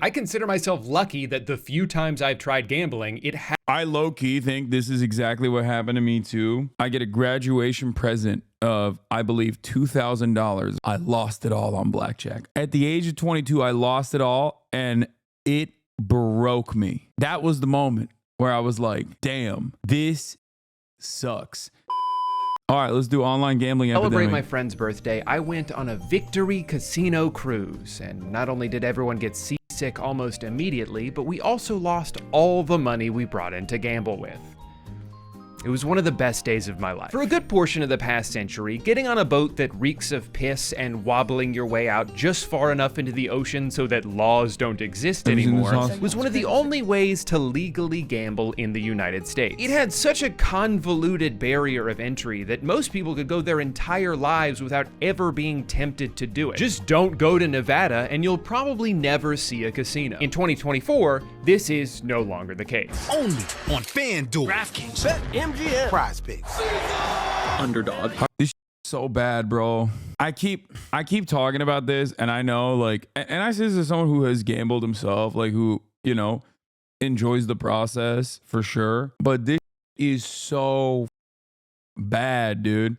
I consider myself lucky that the few times I've tried gambling, I low-key think this is exactly what happened to me too. I get a graduation present of, I believe, $2,000. I lost it all on blackjack. At the age of 22, I lost it all and it broke me. That was the moment where I was like, damn, this sucks. All right, let's do online gambling epidemic. celebrate my friend's birthday, I went on a Victory Casino cruise, and not only did everyone get seasick almost immediately, but we also lost all the money we brought in to gamble with. It was one of the best days of my life. For a good portion of the past century, getting on a boat that reeks of piss and wobbling your way out just far enough into the ocean so that laws don't exist anymore was one of the only ways to legally gamble in the United States. It had such a convoluted barrier of entry that most people could go their entire lives without ever being tempted to do it. Just don't go to Nevada and you'll probably never see a casino. In 2024, this is no longer the case. Only on FanDuel, DraftKings, BetMGM, Prize Picks. Underdog. This is so bad, bro. I keep talking about this, and I know, like, and I say this as someone who has gambled himself, like, who, you know, enjoys the process for sure. But this is so bad, dude.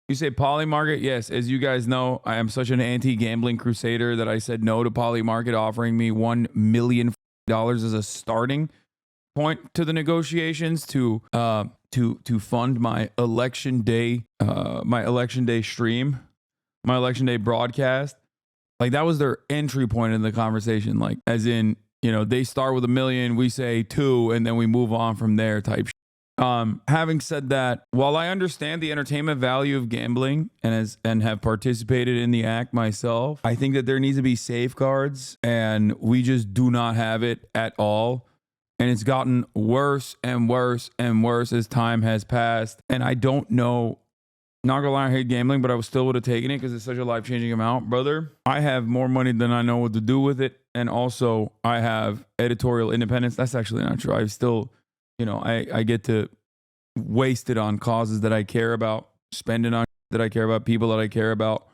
You say poly market? Yes, as you guys know, I am such an anti-gambling crusader that I said no to poly market offering me $1 million as a starting point to the negotiations to fund my election day stream, my election day broadcast. Like, that was their entry point in the conversation. Like, as in, you know, they start with $1 million, we say 2, and then we move on from there type shit. Having said that, while I understand the entertainment value of gambling and have participated in the act myself, I think that there needs to be safeguards, and we just do not have it at all. And it's gotten worse and worse and worse as time has passed. And I don't know, not gonna lie, I hate gambling, but I still would have taken it because it's such a life-changing amount, brother. I have more money than I know what to do with it. And also I have editorial independence. That's actually not true. I still, you know, I get to waste it on causes that I care about, spend it on that I care about, people that I care about.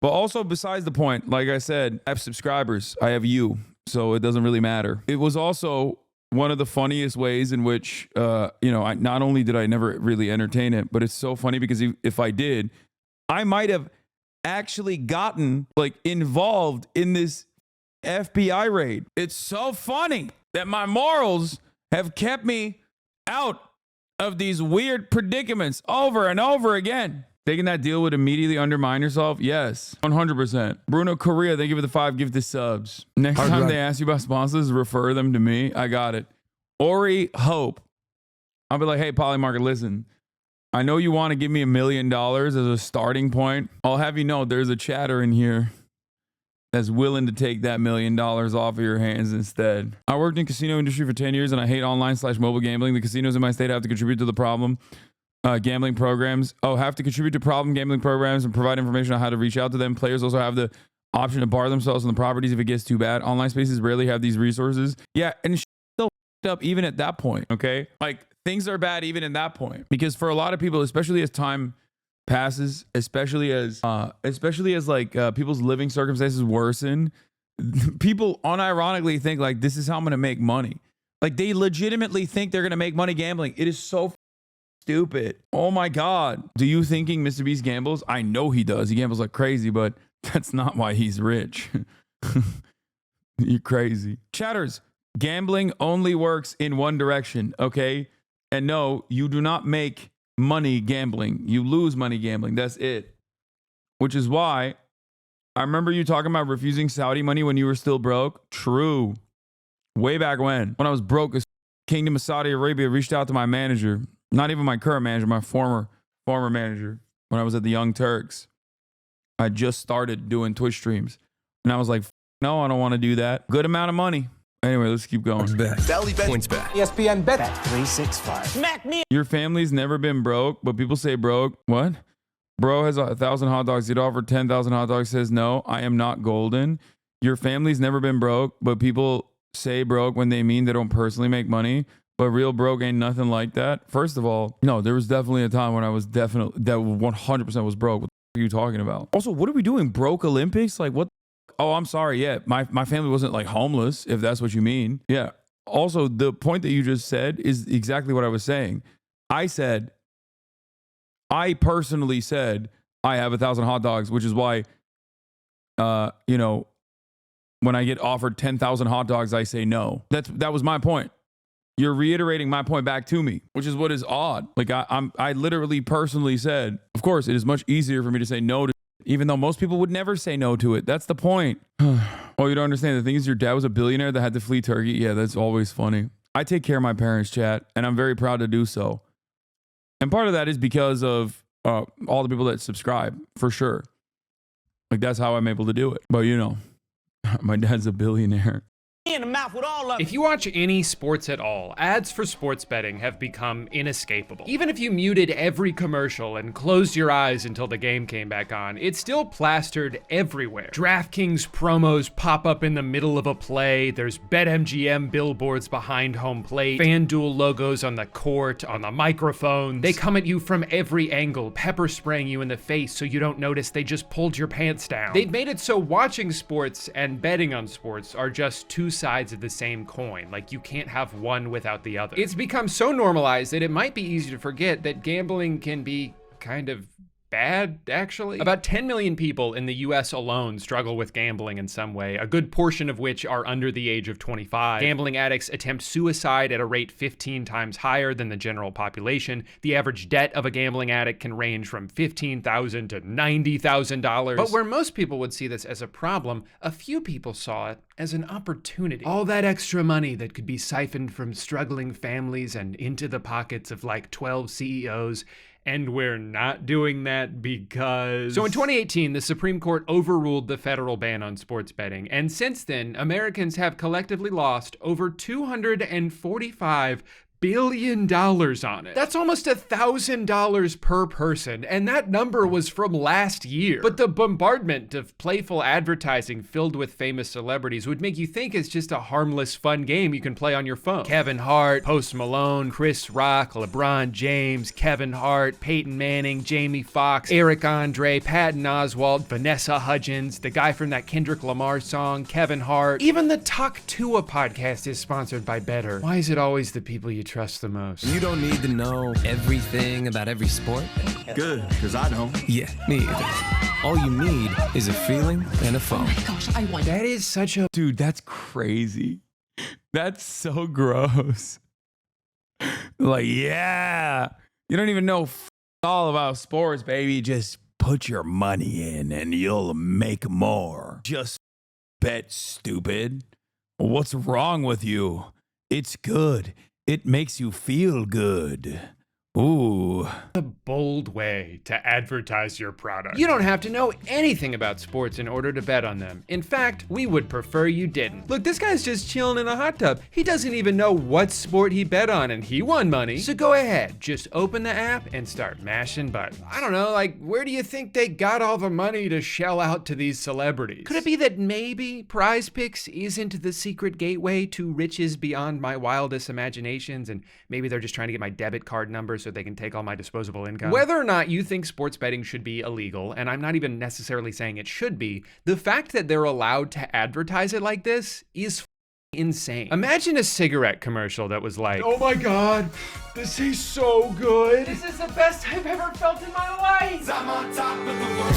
But also, besides the point, like I said, I have subscribers. I have you. So it doesn't really matter. It was also one of the funniest ways in which, you know, not only did I never really entertain it, but it's so funny because if I did, I might have actually gotten, like, involved in this FBI raid. It's so funny that my morals have kept me out of these weird predicaments over and over again. Taking that deal would immediately undermine yourself? Yes, 100%. Bruno Correa, thank you for the 5 gifted subs. Next time they ask you about sponsors, refer them to me. I got it. Ori Hope. I'll be like, hey, Polymarket, listen. I know you want to give me $1 million as a starting point. I'll have you know there's a chatter in here that's willing to take that $1 million off of your hands instead. I worked in casino industry for 10 years and I hate online/mobile gambling. The casinos in my state have to contribute to the problem. Gambling programs. Have to contribute to problem gambling programs and provide information on how to reach out to them. Players also have the option to bar themselves on the properties if it gets too bad. Online spaces rarely have these resources. Yeah, and it's still up even at that point, okay? Like, things are bad even at that point. Because for a lot of people, especially as time passes, especially as like people's living circumstances worsen, people unironically think, like, this is how I'm going to make money. Like, they legitimately think they're going to make money gambling. It is so stupid. Oh my God. Do you thinking Mr. Beast gambles? I know he does. He gambles like crazy, but that's not why he's rich. You're crazy. Chatters, gambling only works in one direction, okay? And no, you do not make money gambling. You lose money gambling. That's it. Which is why I remember you talking about refusing Saudi money when you were still broke. True. Way back when I was broke, Kingdom of Saudi Arabia reached out to my manager. Not even my current manager, my former manager, when I was at the Young Turks. I just started doing Twitch streams. And I was like, no, I don't want to do that. Good amount of money. Anyway, let's keep going. Belly bet. Points bet. ESPN bet 365. Smack me. Your family's never been broke, but people say broke. What? Bro has 1,000 hot dogs. He'd offer 10,000 hot dogs. Says no, I am not golden. Your family's never been broke, but people say broke when they mean they don't personally make money. But real broke ain't nothing like that. First of all, no, there was definitely a time when I was that 100% was broke. What the f are you talking about? Also, what are we doing? Broke Olympics? Like, what? Oh, I'm sorry. Yeah, my family wasn't like homeless, if that's what you mean. Yeah. Also, the point that you just said is exactly what I was saying. I personally said, I have 1,000 hot dogs, which is why, you know, when I get offered 10,000 hot dogs, I say no. That was my point. You're reiterating my point back to me, which is what is odd. Like I literally personally said, of course, it is much easier for me to say no to, even though most people would never say no to it. That's the point. Oh, you don't understand. The thing is, your dad was a billionaire that had to flee Turkey. Yeah, that's always funny. I take care of my parents, chat, and I'm very proud to do so. And part of that is because of all the people that subscribe, for sure. Like, that's how I'm able to do it. But, you know, my dad's a billionaire. In the mouth with all of If you watch any sports at all, ads for sports betting have become inescapable. Even if you muted every commercial and closed your eyes until the game came back on, it's still plastered everywhere. DraftKings promos pop up in the middle of a play, there's BetMGM billboards behind home plate, FanDuel logos on the court, on the microphones. They come at you from every angle, pepper spraying you in the face so you don't notice they just pulled your pants down. They've made it so watching sports and betting on sports are just two sides of the same coin. Like, you can't have one without the other. It's become so normalized that it might be easy to forget that gambling can be kind of bad, actually. About 10 million people in the US alone struggle with gambling in some way, a good portion of which are under the age of 25. Gambling addicts attempt suicide at a rate 15 times higher than the general population. The average debt of a gambling addict can range from $15,000 to $90,000. But where most people would see this as a problem, a few people saw it as an opportunity. All that extra money that could be siphoned from struggling families and into the pockets of like 12 CEOs. And we're not doing that because... So in 2018, the Supreme Court overruled the federal ban on sports betting. And since then, Americans have collectively lost over $245 billion on it. That's almost $1,000 per person, and that number was from last year. But the bombardment of playful advertising filled with famous celebrities would make you think it's just a harmless, fun game you can play on your phone. Kevin Hart, Post Malone, Chris Rock, LeBron James, Kevin Hart, Peyton Manning, Jamie Foxx, Eric Andre, Patton Oswalt, Vanessa Hudgens, the guy from that Kendrick Lamar song, Kevin Hart. Even the Talk Tua podcast is sponsored by Better. Why is it always the people you trust the most? You don't need to know everything about every sport. Good, because I don't. Yeah, me either. All you need is a feeling and a phone. That is such a... Dude, that's crazy. That's so gross. Like, yeah. You don't even know all about sports, baby. Just put your money in and you'll make more. Just bet, stupid. What's wrong with you? It's good. It makes you feel good. Ooh. A bold way to advertise your product. You don't have to know anything about sports in order to bet on them. In fact, we would prefer you didn't. Look, this guy's just chilling in a hot tub. He doesn't even know what sport he bet on, and he won money. So go ahead, just open the app and start mashing buttons. I don't know, like, where do you think they got all the money to shell out to these celebrities? Could it be that maybe Prize Picks isn't the secret gateway to riches beyond my wildest imaginations, and maybe they're just trying to get my debit card number so they can take all my disposable income? Whether or not you think sports betting should be illegal, and I'm not even necessarily saying it should be, the fact that they're allowed to advertise it like this is insane. Imagine a cigarette commercial that was like, "Oh my God, this tastes so good. This is the best I've ever felt in my life. I'm on top of the world."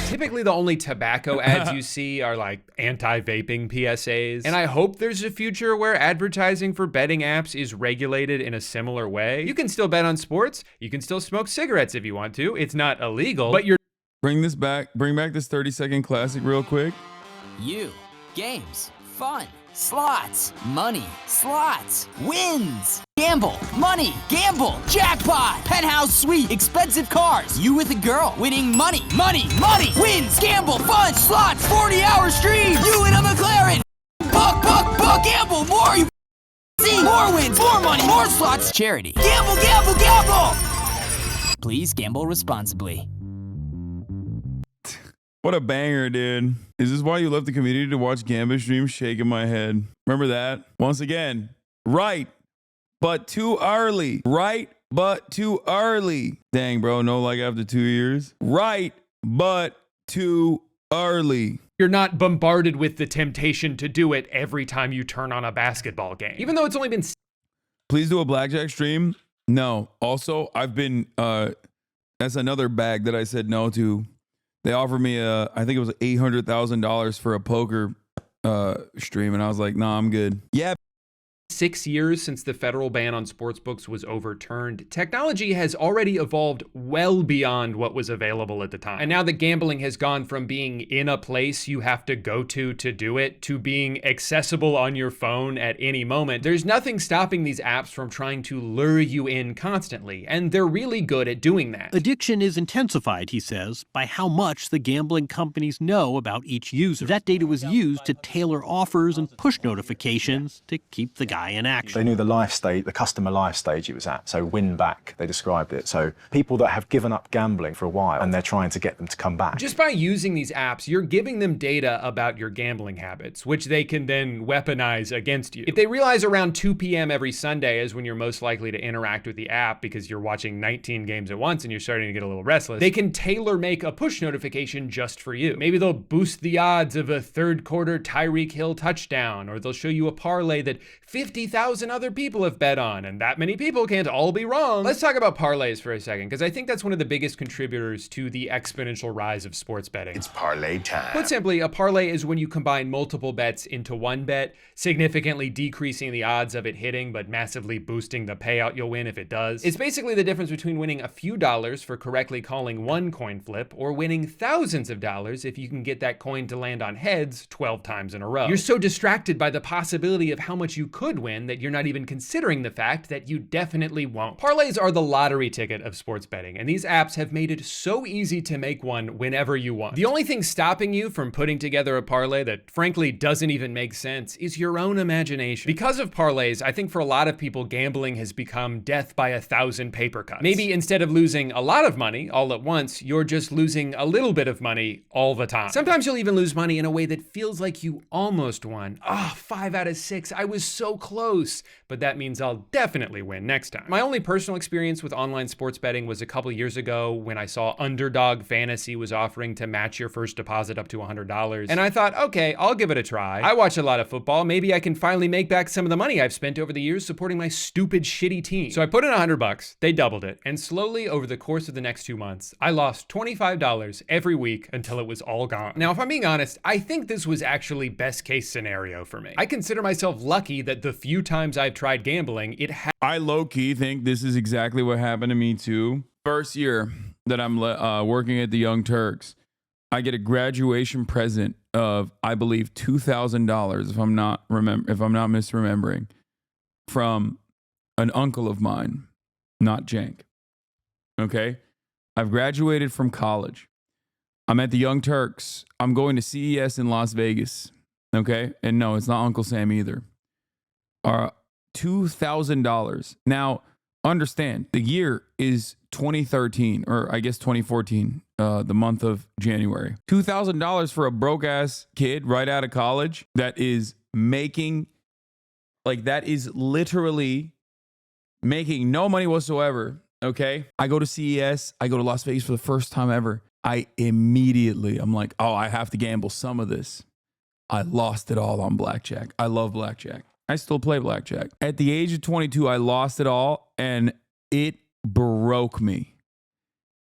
Typically, the only tobacco ads you see are like anti-vaping PSAs. And I hope there's a future where advertising for betting apps is regulated in a similar way. You can still bet on sports. You can still smoke cigarettes if you want to. It's not illegal, but you're... Bring back this 30-second classic real quick. You, games, fun, slots, money, slots, wins, gamble, money, gamble, jackpot, penthouse suite, expensive cars, you with a girl, winning money, money, money, wins, gamble, fun, slots, 40-hour streams, you in a McLaren, buck, gamble, more, you see, more wins, more money, more slots, charity, gamble, gamble, gamble. Please gamble responsibly. What a banger, dude. Is this why you left the community to watch Gambit stream? Shaking my head. Remember that? Once again, right, but too early. Right, but too early. Dang, bro, no like after 2 years. Right, but too early. You're not bombarded with the temptation to do it every time you turn on a basketball game. Even though it's only been... Please do a blackjack stream. No. Also, I've been, that's another bag that I said no to. They offered me, I think it was $800,000 for a poker stream. And I was like, nah, I'm good. Yeah. 6 years since the federal ban on sportsbooks was overturned, technology has already evolved well beyond what was available at the time. And now that gambling has gone from being in a place you have to go to do it, to being accessible on your phone at any moment, there's nothing stopping these apps from trying to lure you in constantly, and they're really good at doing that. Addiction is intensified, he says, by how much the gambling companies know about each user. That data was used to tailor offers and push notifications to keep the guy in action. They knew the life stage, the customer life stage it was at, so win back, they described it. So people that have given up gambling for a while and they're trying to get them to come back. Just by using these apps, you're giving them data about your gambling habits, which they can then weaponize against you. If they realize around 2 p.m. every Sunday is when you're most likely to interact with the app because you're watching 19 games at once and you're starting to get a little restless, they can tailor make a push notification just for you. Maybe they'll boost the odds of a third quarter Tyreek Hill touchdown, or they'll show you a parlay that 50,000 other people have bet on, and that many people can't all be wrong. Let's talk about parlays for a second, because I think that's one of the biggest contributors to the exponential rise of sports betting. It's parlay time. Put simply, a parlay is when you combine multiple bets into one bet, significantly decreasing the odds of it hitting, but massively boosting the payout you'll win if it does. It's basically the difference between winning a few dollars for correctly calling one coin flip, or winning thousands of dollars if you can get that coin to land on heads 12 times in a row. You're so distracted by the possibility of how much you could win that you're not even considering the fact that you definitely won't. Parlays are the lottery ticket of sports betting, and these apps have made it so easy to make one whenever you want. The only thing stopping you from putting together a parlay that frankly doesn't even make sense is your own imagination. Because of parlays, I think for a lot of people, gambling has become death by 1,000 paper cuts. Maybe instead of losing a lot of money all at once, you're just losing a little bit of money all the time. Sometimes you'll even lose money in a way that feels like you almost won. 5 out of 6, I was so close, but that means I'll definitely win next time. My only personal experience with online sports betting was a couple years ago when I saw Underdog Fantasy was offering to match your first deposit up to $100. And I thought, okay, I'll give it a try. I watch a lot of football. Maybe I can finally make back some of the money I've spent over the years supporting my stupid, shitty team. So I put in $100, they doubled it. And slowly over the course of the next 2 months, I lost $25 every week until it was all gone. Now, if I'm being honest, I think this was actually best case scenario for me. I consider myself lucky that the few times I've tried gambling, I low-key think this is exactly what happened to me too. First year that I'm working at the Young Turks, I get a graduation present of, I believe, $2,000 if I'm not misremembering, from an uncle of mine, not Jank. Okay, I've graduated from college. I'm at the Young Turks. I'm going to CES in Las Vegas. Okay, and no, it's not Uncle Sam either. $2,000. Now, understand, the year is 2013, or I guess 2014, the month of January. $2,000 for a broke-ass kid right out of college that is making, that is literally making no money whatsoever, okay? I go to CES, I go to Las Vegas for the first time ever. I'm like, oh, I have to gamble some of this. I lost it all on blackjack. I love blackjack. I still play blackjack. At the age of 22, I lost it all, and it broke me.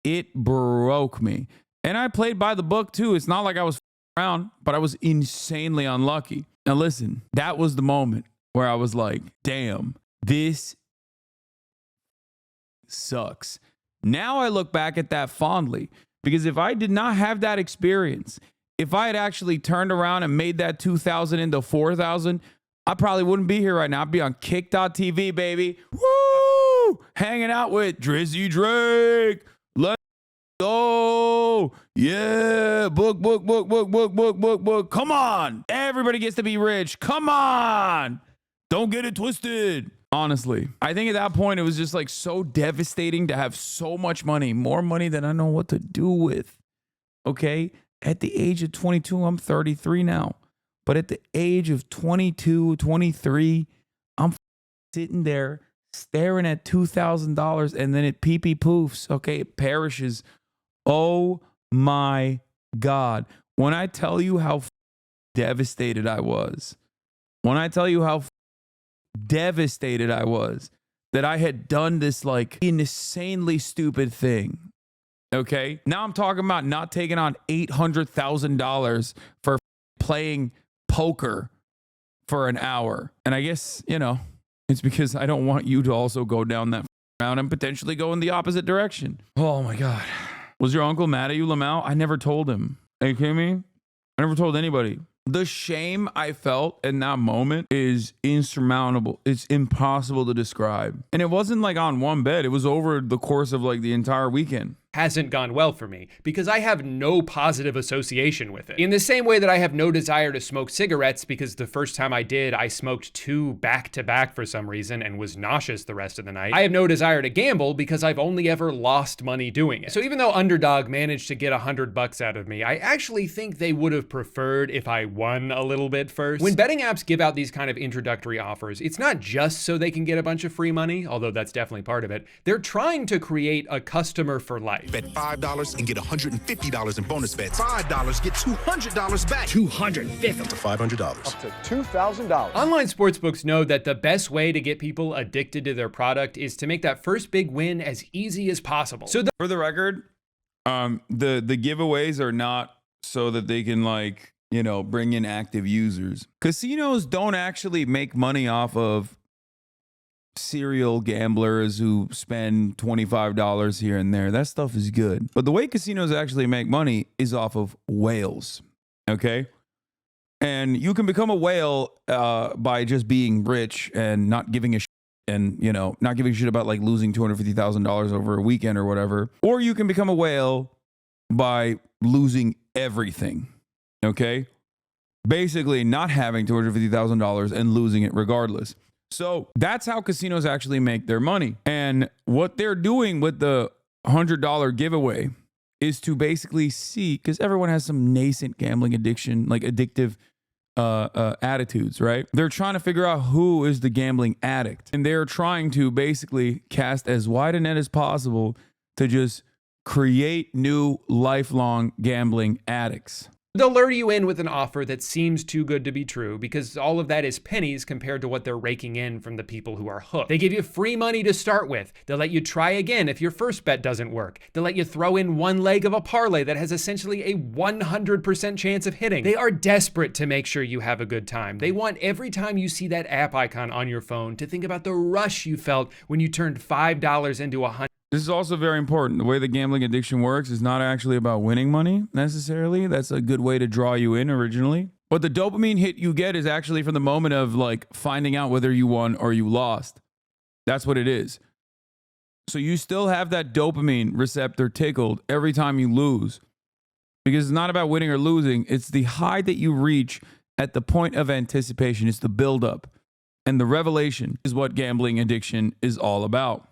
It broke me. And I played by the book too. It's not like I was around, but I was insanely unlucky. Now listen, that was the moment where I was like, damn, this sucks. Now I look back at that fondly, because if I did not have that experience, if I had actually turned around and made that 2,000 into 4,000, I probably wouldn't be here right now. I'd be on kick.tv, baby. Woo! Hanging out with Drizzy Drake. Let's go. Yeah. Book. Come on. Everybody gets to be rich. Come on. Don't get it twisted. Honestly, I think at that point, it was just so devastating to have so much money, more money than I know what to do with. Okay. At the age of 22, I'm 33 now. But at the age of 22, 23, I'm sitting there staring at $2,000, and then it pee-pee poofs. Okay, it perishes. Oh my God. when I tell you how devastated I was, when I tell you how devastated I was that I had done this like insanely stupid thing. Okay. Now I'm talking about not taking on $800,000 for playing poker for an hour. And I guess, you know, it's because I don't want you to also go down that round and potentially go in the opposite direction. Oh my God. Was your uncle mad at you, Lamau? I never told him. Are you kidding me? I never told anybody. The shame I felt in that moment is insurmountable. It's impossible to describe. And it wasn't like on one bed. It was over the course of like the entire weekend. Hasn't gone well for me because I have no positive association with it. In the same way that I have no desire to smoke cigarettes because the first time I did, I smoked 2 back-to-back for some reason and was nauseous the rest of the night. I have no desire to gamble because I've only ever lost money doing it. So even though Underdog managed to get $100 out of me, I actually think they would have preferred if I won a little bit first. When betting apps give out these kind of introductory offers, it's not just so they can get a bunch of free money, although that's definitely part of it. They're trying to create a customer for life. Bet $5 and get $150 in bonus bets. $5 get $200 back. $250 up to $500. Up to $2,000. Online sportsbooks know that the best way to get people addicted to their product is to make that first big win as easy as possible. So For the record, the giveaways are not so that they can like, you know, bring in active users. Casinos don't actually make money off of serial gamblers who spend $25 here and there. That stuff is good. But the way casinos actually make money is off of whales. Okay? And you can become a whale by just being rich and not giving a shit and, you know, not giving a shit about like losing $250,000 over a weekend or whatever. Or you can become a whale by losing everything. Okay? Basically not having $250,000 and losing it regardless. So that's how casinos actually make their money. And what they're doing with the $100 giveaway is to basically see, because everyone has some nascent gambling addiction, like addictive attitudes, right? They're trying to figure out who is the gambling addict. And they're trying to basically cast as wide a net as possible to just create new lifelong gambling addicts. they'll lure you in with an offer that seems too good to be true because all of that is pennies compared to what they're raking in from the people who are hooked. They give you free money to start with. They'll let you try again if your first bet doesn't work. They'll let you throw in one leg of a parlay that has essentially a 100% chance of hitting. They are desperate to make sure you have a good time. They want every time you see that app icon on your phone to think about the rush you felt when you turned $5 into $100. This is also very important. The way the gambling addiction works is not actually about winning money necessarily. That's a good way to draw you in originally. But the dopamine hit you get is actually from the moment of like finding out whether you won or you lost. That's what it is. So you still have that dopamine receptor tickled every time you lose. Because it's not about winning or losing. It's the high that you reach at the point of anticipation. It's the buildup. And the revelation is what gambling addiction is all about.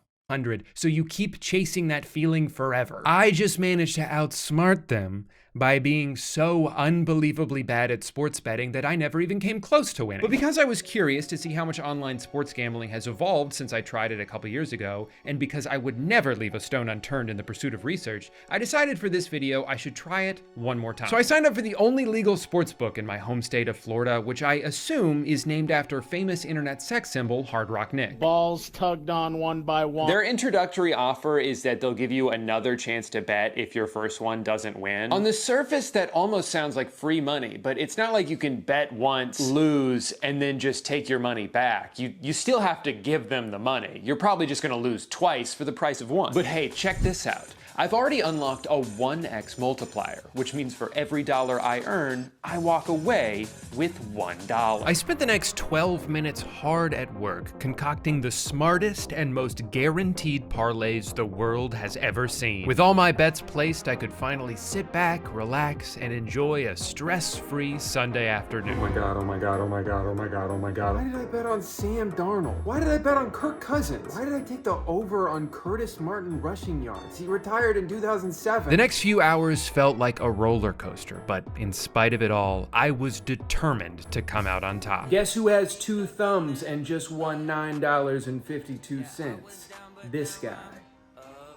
So you keep chasing that feeling forever. I just managed to outsmart them by being so unbelievably bad at sports betting that I never even came close to winning. But because I was curious to see how much online sports gambling has evolved since I tried it a couple years ago, and because I would never leave a stone unturned in the pursuit of research, I decided for this video I should try it one more time. So I signed up for the only legal sports book in my home state of Florida, which I assume is named after famous internet sex symbol Hard Rock Nick. Balls tugged on one by one. Their introductory offer is that they'll give you another chance to bet if your first one doesn't win. On the surface, that almost sounds like free money, but it's not like you can bet once, lose, and then just take your money back. You still have to give them the money. You're probably just gonna lose twice for the price of one. But hey, check this out. I've already unlocked a 1x multiplier, which means for every dollar I earn, I walk away with $1. I spent the next 12 minutes hard at work concocting the smartest and most guaranteed parlays the world has ever seen. With all my bets placed, I could finally sit back, relax, and enjoy a stress-free Sunday afternoon. Oh my God, oh my God, oh my God, oh my God, oh my God. Why did I bet on Sam Darnold? Why did I bet on Kirk Cousins? Why did I take the over on Curtis Martin rushing yards? He retired in 2007. The next few hours felt like a roller coaster, but in spite of it all, I was determined to come out on top. Guess who has 2 thumbs and just won $9.52? This guy.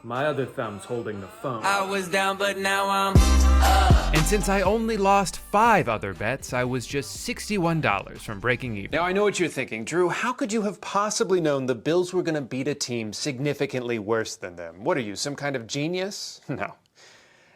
My other thumb's holding the phone. I was down, but now I'm up. And since I only lost 5 other bets, I was just $61 from breaking even. Now I know what you're thinking, Drew. How could you have possibly known the Bills were going to beat a team significantly worse than them? What are you, some kind of genius? No.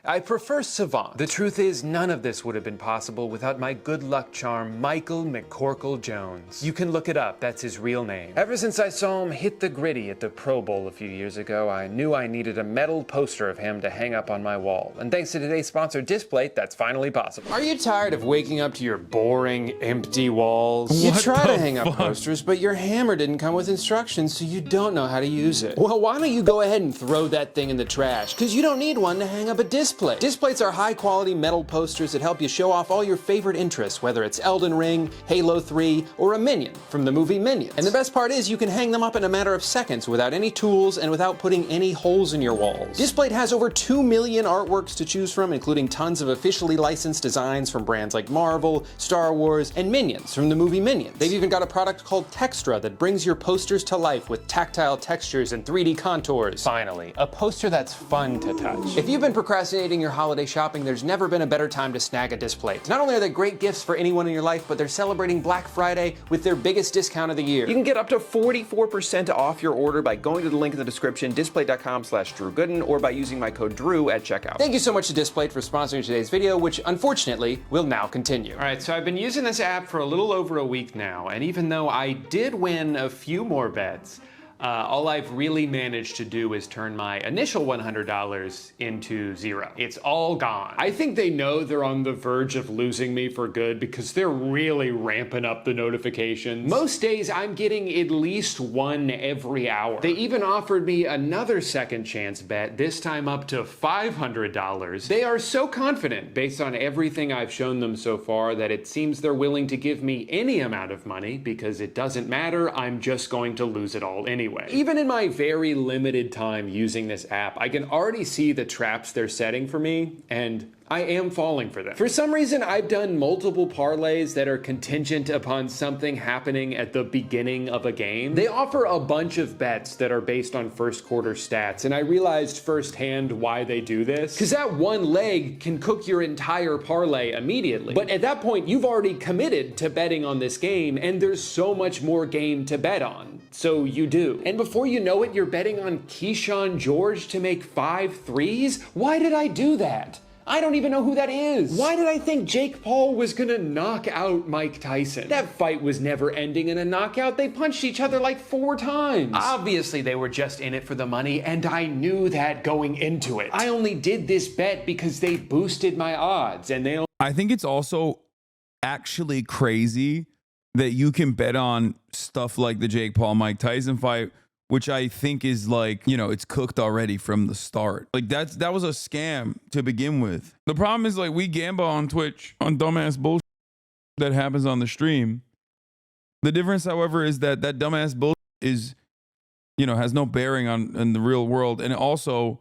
I prefer savant. The truth is, none of this would have been possible without my good luck charm, Michael McCorkle Jones. You can look it up, that's his real name. Ever since I saw him hit the gritty at the Pro Bowl a few years ago, I knew I needed a metal poster of him to hang up on my wall. And thanks to today's sponsor, Displate, that's finally possible. Are you tired of waking up to your boring, empty walls? You try to hang up posters, but your hammer didn't come with instructions, so you don't know how to use it. Well, why don't you go ahead and throw that thing in the trash? Because you don't need one to hang up a display. Displates are high-quality metal posters that help you show off all your favorite interests, whether it's Elden Ring, Halo 3, or a Minion from the movie Minions. And the best part is you can hang them up in a matter of seconds without any tools and without putting any holes in your walls. Displate has over 2 million artworks to choose from, including tons of officially licensed designs from brands like Marvel, Star Wars, and Minions from the movie Minions. They've even got a product called Textra that brings your posters to life with tactile textures and 3D contours. Finally, a poster that's fun to touch. If you've been procrastinating your holiday shopping, there's never been a better time to snag a Displate. Not only are they great gifts for anyone in your life, but they're celebrating Black Friday with their biggest discount of the year. You can get up to 44% off your order by going to the link in the description, displate.com/DrewGooden, or by using my code Drew at checkout. Thank you so much to Displate for sponsoring today's video, which unfortunately will now continue. All right, so I've been using this app for a little over a week now, and even though I did win a few more bets, all I've really managed to do is turn my initial $100 into 0. It's all gone. I think they know they're on the verge of losing me for good because they're really ramping up the notifications. Most days I'm getting at least one every hour. They even offered me another second chance bet, this time up to $500. They are so confident based on everything I've shown them so far that it seems they're willing to give me any amount of money because it doesn't matter, I'm just going to lose it all anyway. Even in my very limited time using this app, I can already see the traps they're setting for me, and I am falling for them. For some reason, I've done multiple parlays that are contingent upon something happening at the beginning of a game. They offer a bunch of bets that are based on first quarter stats, and I realized firsthand why they do this. Because that one leg can cook your entire parlay immediately. But at that point, you've already committed to betting on this game, and there's so much more game to bet on. So you do. And before you know it, you're betting on Keyshawn George to make 5 threes? Why did I do that? I don't even know who that is. Why did I think Jake Paul was gonna knock out Mike Tyson? That fight was never ending in a knockout. They punched each other like 4 times. Obviously, they were just in it for the money, and I knew that going into it. I only did this bet because they boosted my odds, and they... I think it's also actually crazy that you can bet on stuff like the Jake Paul Mike Tyson fight, which I think is like, you know, it's cooked already from the start. Like that was a scam to begin with. The problem is, like, we gamble on Twitch on dumbass bullshit that happens on the stream. The difference, however, is that that dumbass bullshit is, you know, has no bearing on the real world, and it also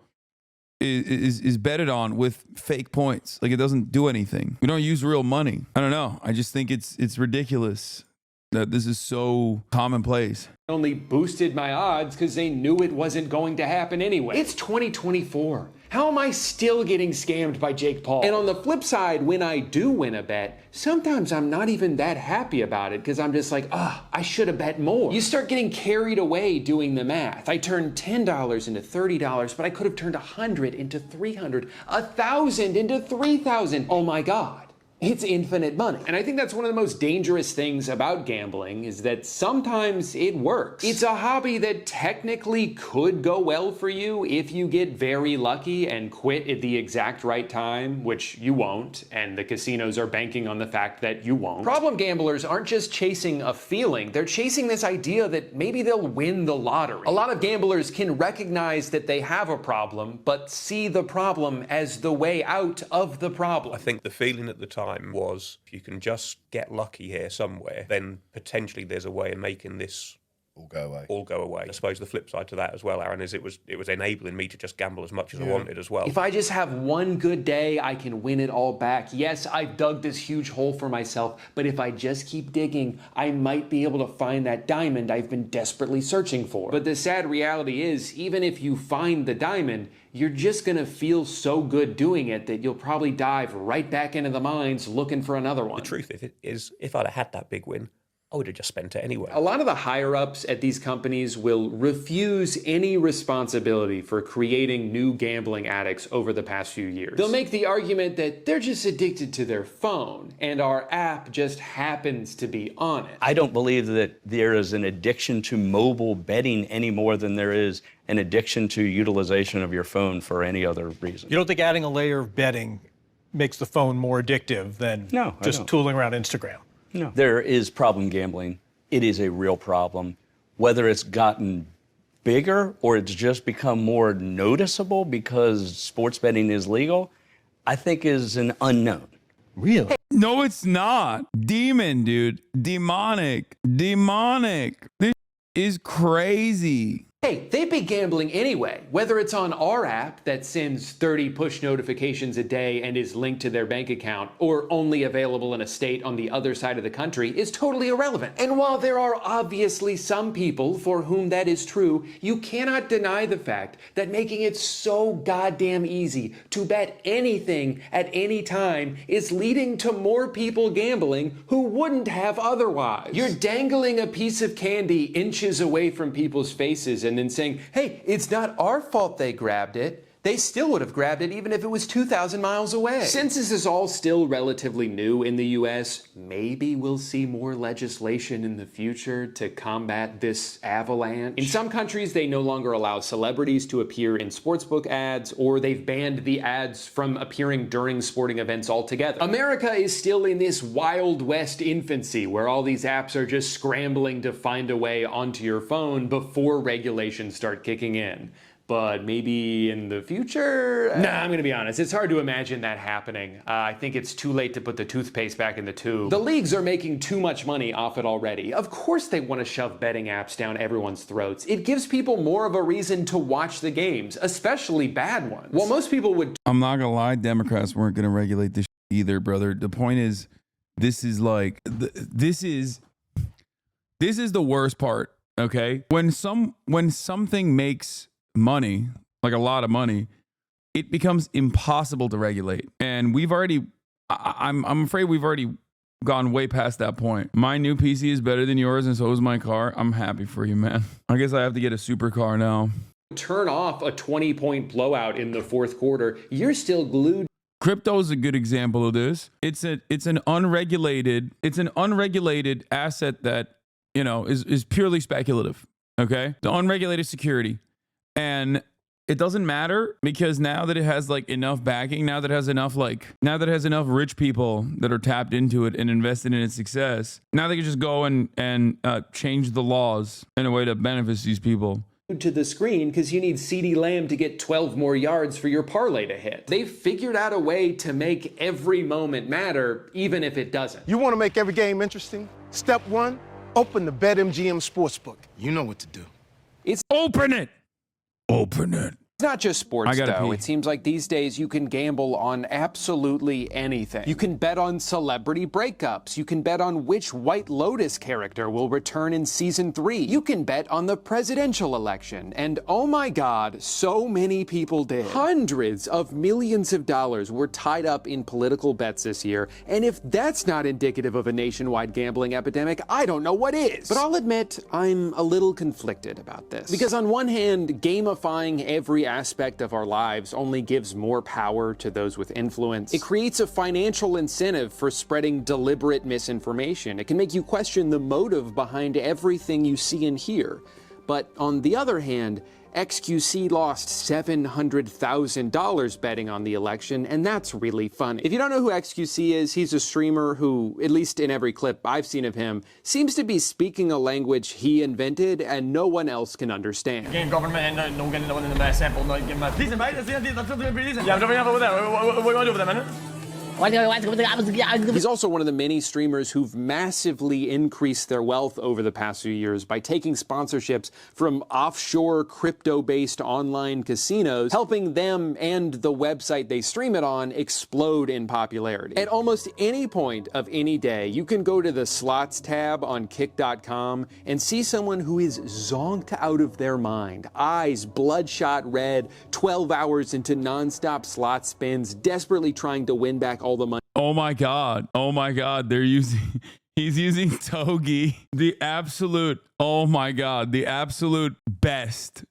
is betted on with fake points. Like, it doesn't do anything. We don't use real money. I don't know. I just think it's ridiculous that this is so commonplace. Only boosted my odds because they knew it wasn't going to happen anyway. It's 2024. How am I still getting scammed by Jake Paul? And on the flip side, when I do win a bet, sometimes I'm not even that happy about it because I'm just like, I should have bet more. You start getting carried away doing the math. I turned $10 into $30, but I could have turned 100 into 300, 1,000 into 3,000. Oh my God. It's infinite money. And I think that's one of the most dangerous things about gambling is that sometimes it works. It's a hobby that technically could go well for you if you get very lucky and quit at the exact right time, which you won't, and the casinos are banking on the fact that you won't. Problem gamblers aren't just chasing a feeling, they're chasing this idea that maybe they'll win the lottery. A lot of gamblers can recognize that they have a problem, but see the problem as the way out of the problem. I think the feeling at the time was, if you can just get lucky here somewhere, then potentially there's a way of making this all go away. I suppose the flip side to that as well, Aaron, is it was enabling me to just gamble as much as I wanted as well. If I just have one good day, I can win it all back. Yes, I've dug this huge hole for myself, but if I just keep digging, I might be able to find that diamond I've been desperately searching for. But the sad reality is, even if you find the diamond, you're just gonna feel so good doing it that you'll probably dive right back into the mines looking for another one. The truth is, if I'd have had that big win, I would have just spent it anyway. A lot of the higher-ups at these companies will refuse any responsibility for creating new gambling addicts over the past few years. They'll make the argument that they're just addicted to their phone, and our app just happens to be on it. I don't believe that there is an addiction to mobile betting any more than there is an addiction to utilization of your phone for any other reason. You don't think adding a layer of betting makes the phone more addictive than just tooling around Instagram? No. There is problem gambling. It is a real problem. Whether it's gotten bigger or it's just become more noticeable because sports betting is legal, I think is an unknown. Really? No, it's not. Demon, dude. Demonic. This is crazy. Hey, they'd be gambling anyway, whether it's on our app that sends 30 push notifications a day and is linked to their bank account, or only available in a state on the other side of the country, is totally irrelevant. And while there are obviously some people for whom that is true, you cannot deny the fact that making it so goddamn easy to bet anything at any time is leading to more people gambling who wouldn't have otherwise. You're dangling a piece of candy inches away from people's faces and then saying, hey, it's not our fault they grabbed it. They still would have grabbed it even if it was 2,000 miles away. Since this is all still relatively new in the US, maybe we'll see more legislation in the future to combat this avalanche. In some countries, they no longer allow celebrities to appear in sportsbook ads, or they've banned the ads from appearing during sporting events altogether. America is still in this Wild West infancy where all these apps are just scrambling to find a way onto your phone before regulations start kicking in. But maybe in the future? Nah, I'm gonna be honest, it's hard to imagine that happening. I think it's too late to put the toothpaste back in the tube. The leagues are making too much money off it already. Of course they want to shove betting apps down everyone's throats. It gives people more of a reason to watch the games, especially bad ones. While most people would— I'm not gonna lie, Democrats weren't gonna regulate this either, brother. The point is, this is like, this is the worst part, okay? When something makes money, like a lot of money, it becomes impossible to regulate. And I'm afraid we've already gone way past that point. My new PC is better than yours, and so is my car. I'm happy for you, man. I guess I have to get a supercar now. Turn off a 20-point blowout in the fourth quarter, you're still glued. Crypto is a good example of this. It's an unregulated asset that, you know, is purely speculative. Okay? The unregulated security. And it doesn't matter because now that it has like enough backing, now that it has enough rich people that are tapped into it and invested in its success, now they can just go and change the laws in a way that benefits these people. To the screen because you need CeeDee Lamb to get 12 more yards for your parlay to hit. They've figured out a way to make every moment matter, even if it doesn't. You want to make every game interesting? Step one, open the BetMGM Sportsbook. You know what to do. Open it. It's not just sports, though. pee. It seems like these days you can gamble on absolutely anything. You can bet on celebrity breakups. You can bet on which White Lotus character will return in season 3. You can bet on the presidential election. And oh my God, so many people did. Hundreds of millions of dollars were tied up in political bets this year. And if that's not indicative of a nationwide gambling epidemic, I don't know what is. But I'll admit, I'm a little conflicted about this. Because on one hand, gamifying every aspect of our lives only gives more power to those with influence. It creates a financial incentive for spreading deliberate misinformation. It can make you question the motive behind everything you see and hear. But on the other hand, XQC lost $700,000 betting on the election, and that's really funny. If you don't know who XQC is, he's a streamer who, at least in every clip I've seen of him, seems to be speaking a language he invented and no one else can understand. Game government and no sample, no game. Listen, mate, yeah, what do you want to do with them, man? He's also one of the many streamers who've massively increased their wealth over the past few years by taking sponsorships from offshore crypto-based online casinos, helping them and the website they stream it on explode in popularity. At almost any point of any day, you can go to the slots tab on kick.com and see someone who is zonked out of their mind, eyes bloodshot red, 12 hours into non-stop slot spins, desperately trying to win back all the money. Oh my God. Oh my God. He's using Togi. The absolute, oh my God, the absolute best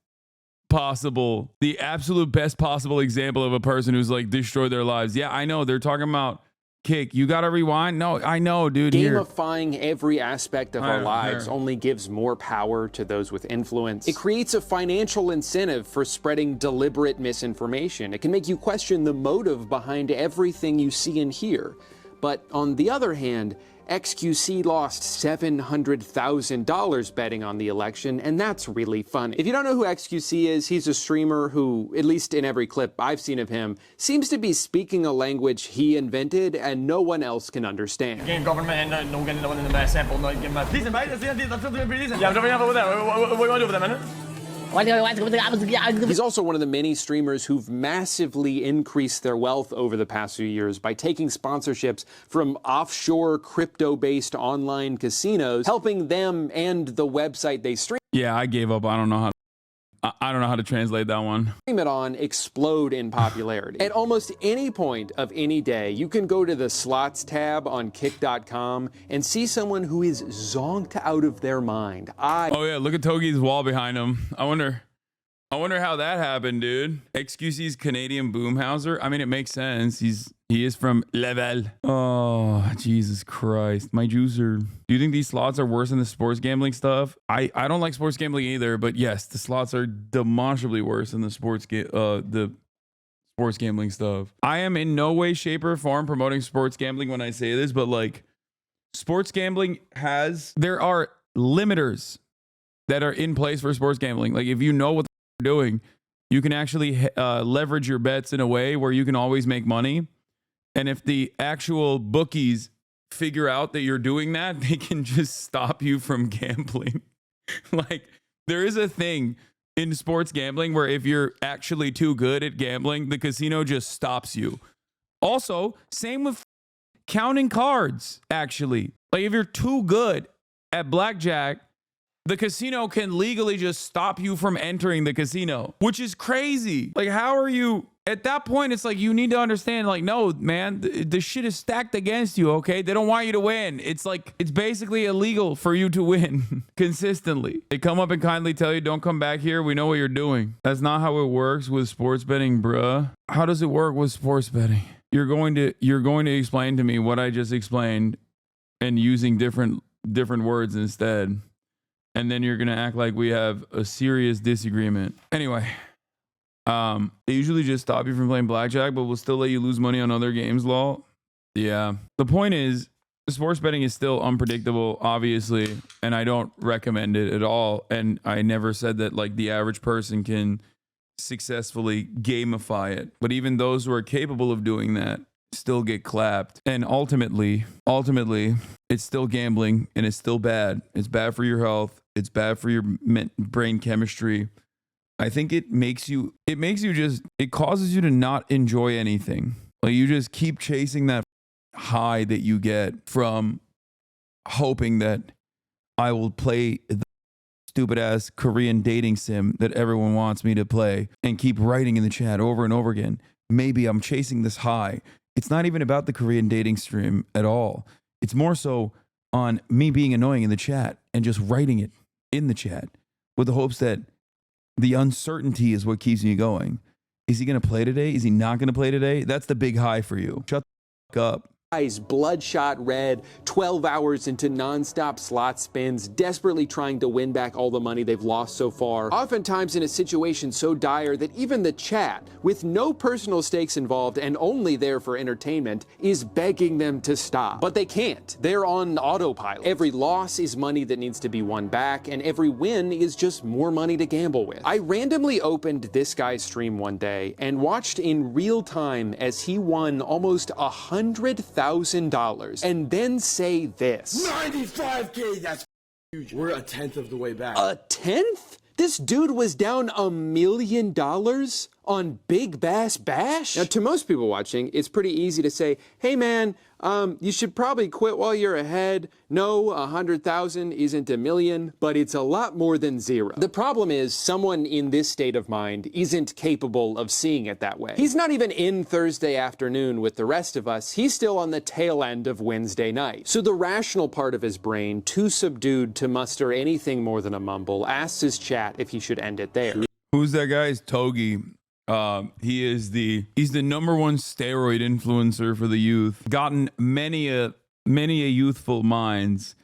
possible example of a person who's like destroyed their lives. Yeah, I know. They're talking about Kick. You got to rewind. No, I know, dude. Gamifying every aspect of our lives only gives more power to those with influence. It creates a financial incentive for spreading deliberate misinformation. It can make you question the motive behind everything you see and hear. But on the other hand, XQC lost $700,000 betting on the election, and that's really funny. If you don't know who XQC is, he's a streamer who, at least in every clip I've seen of him, seems to be speaking a language he invented and no one else can understand. Game government and no getting the one in the best sample. Listen, mate, that's pretty decent. Yeah, I'm jumping over there. What are you going to do with that, man? He's also one of the many streamers who've massively increased their wealth over the past few years by taking sponsorships from offshore crypto-based online casinos, helping them and the website they stream. Yeah, I gave up. I don't know how to translate that one. Stream it on explode in popularity. At almost any point of any day, you can go to the slots tab on kick.com and see someone who is zonked out of their mind. Oh yeah, look at Togi's wall behind him. I wonder how that happened, dude. XQC's Canadian Boomhauser. I mean, it makes sense. He is from Level. Oh, Jesus Christ. My juicer. Do you think these slots are worse than the sports gambling stuff? I don't like sports gambling either, but yes, the slots are demonstrably worse than the sports gambling stuff. I am in no way, shape, or form promoting sports gambling when I say this, but like sports gambling there are limiters that are in place for sports gambling. Like if you know what they're doing, you can actually leverage your bets in a way where you can always make money. And if the actual bookies figure out that you're doing that, they can just stop you from gambling. Like there is a thing in sports gambling where if you're actually too good at gambling, the casino just stops you. Also, same with counting cards, actually. Like if you're too good at blackjack, the casino can legally just stop you from entering the casino, which is crazy. Like, how are you? At that point, it's like you need to understand, like, no, man, the shit is stacked against you, okay? They don't want you to win. It's like, it's basically illegal for you to win consistently. They come up and kindly tell you, don't come back here. We know what you're doing. That's not how it works with sports betting, bruh. How does it work with sports betting? You're going to explain to me what I just explained and using different words instead. And then you're going to act like we have a serious disagreement. Anyway, they usually just stop you from playing blackjack, but will still let you lose money on other games, lol. Yeah. The point is, sports betting is still unpredictable, obviously, and I don't recommend it at all. And I never said that like the average person can successfully gamify it. But even those who are capable of doing that still get clapped. And ultimately, it's still gambling and it's still bad. It's bad for your health. It's bad for your brain chemistry. I think it causes you to not enjoy anything. Like you just keep chasing that high that you get from hoping that I will play the stupid ass Korean dating sim that everyone wants me to play and keep writing in the chat over and over again. Maybe I'm chasing this high. It's not even about the Korean dating stream at all. It's more so on me being annoying in the chat and just writing it in the chat with the hopes that the uncertainty is what keeps me going. Is he going to play today? Is he not going to play today? That's the big high for you. Shut the fuck up. eyes bloodshot red, 12 hours into non-stop slot spins, desperately trying to win back all the money they've lost so far, oftentimes in a situation so dire that even the chat, with no personal stakes involved and only there for entertainment, is begging them to stop. But they can't. They're on autopilot. Every loss is money that needs to be won back, and every win is just more money to gamble with. I randomly opened this guy's stream one day and watched in real time as he won almost $100,000 and then say this. 95K, that's huge. We're a tenth of the way back. A tenth? This dude was down $1 million on Big Bass Bash? Now, to most people watching, it's pretty easy to say, hey man, you should probably quit while you're ahead. No, 100,000 isn't $1 million, but it's a lot more than zero. The problem is someone in this state of mind isn't capable of seeing it that way. He's not even in Thursday afternoon with the rest of us. He's still on the tail end of Wednesday night. So the rational part of his brain, too subdued to muster anything more than a mumble, asks his chat if he should end it there. Who's that guy? It's Togi. He's the number one steroid influencer for the youth. Gotten many a youthful minds